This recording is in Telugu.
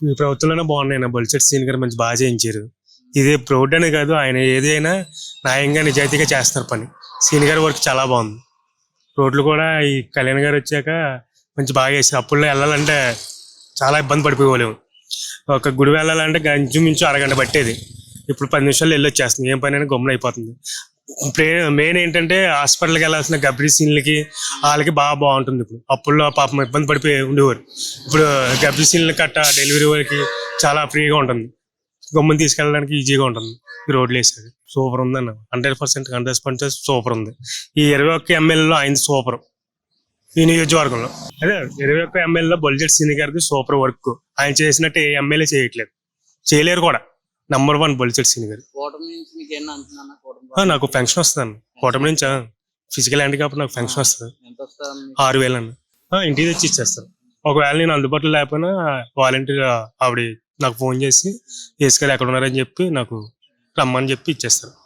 ఈ ప్రభుత్వంలోనే బాగున్నాయి. బొలిశెట్టి శ్రీను గారు మంచి బాగా చేయించారు. ఇది రోడ్డు అనే కాదు, ఆయన ఏదైనా న్యాయంగా నిజాయితీగా చేస్తారు పని. శ్రీను గారి వర్క్ చాలా బాగుంది. రోడ్లు కూడా ఈ కళ్యాణ్ గారు వచ్చాక మంచి బాగా చేశారు. అప్పుల్లో వెళ్ళాలంటే చాలా ఇబ్బంది పడిపోయేవాళ్ళం. ఒక గుడి వెళ్ళాలంటే ఇంచుమించు అరగంట పట్టేది. ఇప్పుడు 10 నిమిషాల్లో వెళ్ళి వచ్చేస్తుంది. ఏం పని అయినా గమ్మున అయిపోతుంది. మెయిన్ ఏంటంటే హాస్పిటల్కి వెళ్ళాల్సిన గర్భిణీ సీన్లకి వాళ్ళకి బాగుంటుంది. ఇప్పుడు అప్పుల్లో పాపం ఇబ్బంది పడిపోయి ఉండేవారు. ఇప్పుడు గర్భిణీ సీన్లు కట్ట డెలివరీ వరకు చాలా ఫ్రీగా ఉంటుంది. గమ్మున తీసుకెళ్ళడానికి ఈజీగా ఉంటుంది. ఈ రోడ్లు వేసేది సూపర్ ఉందన్న. 100% సూపర్ ఉంది. ఈ 21 ఎమ్మెల్యేలో ఆయన సూపర్. ఈ నియోజకవర్గంలో అదే 21 ఎమ్మెల్యేలో బొలిశెట్టి శ్రీను గారిది సూపర్ వర్క్. ఆయన చేసినట్టు ఏ ఎమ్మెల్యే చేయలేరు కూడా. నంబర్ 1 బొలిశెట్టి శ్రీను గారు. నాకు పెన్షన్ వస్తుంది. కూటమి నుంచి ఫిజికల్ హ్యాండిక్యాప్ నాకు పెన్షన్ వస్తుంది. 6,000 అన్న. ఇంటికి తెచ్చి ఇచ్చేస్తారు. ఒకవేళ నేను అందుబాటులో లేకపోయినా వాలంటీర్ ఆవిడ నాకు ఫోన్ చేసి తీసుకెళ్ళి ఎక్కడ ఉన్నారని చెప్పి నాకు రమ్మని చెప్పి ఇచ్చేస్తారు.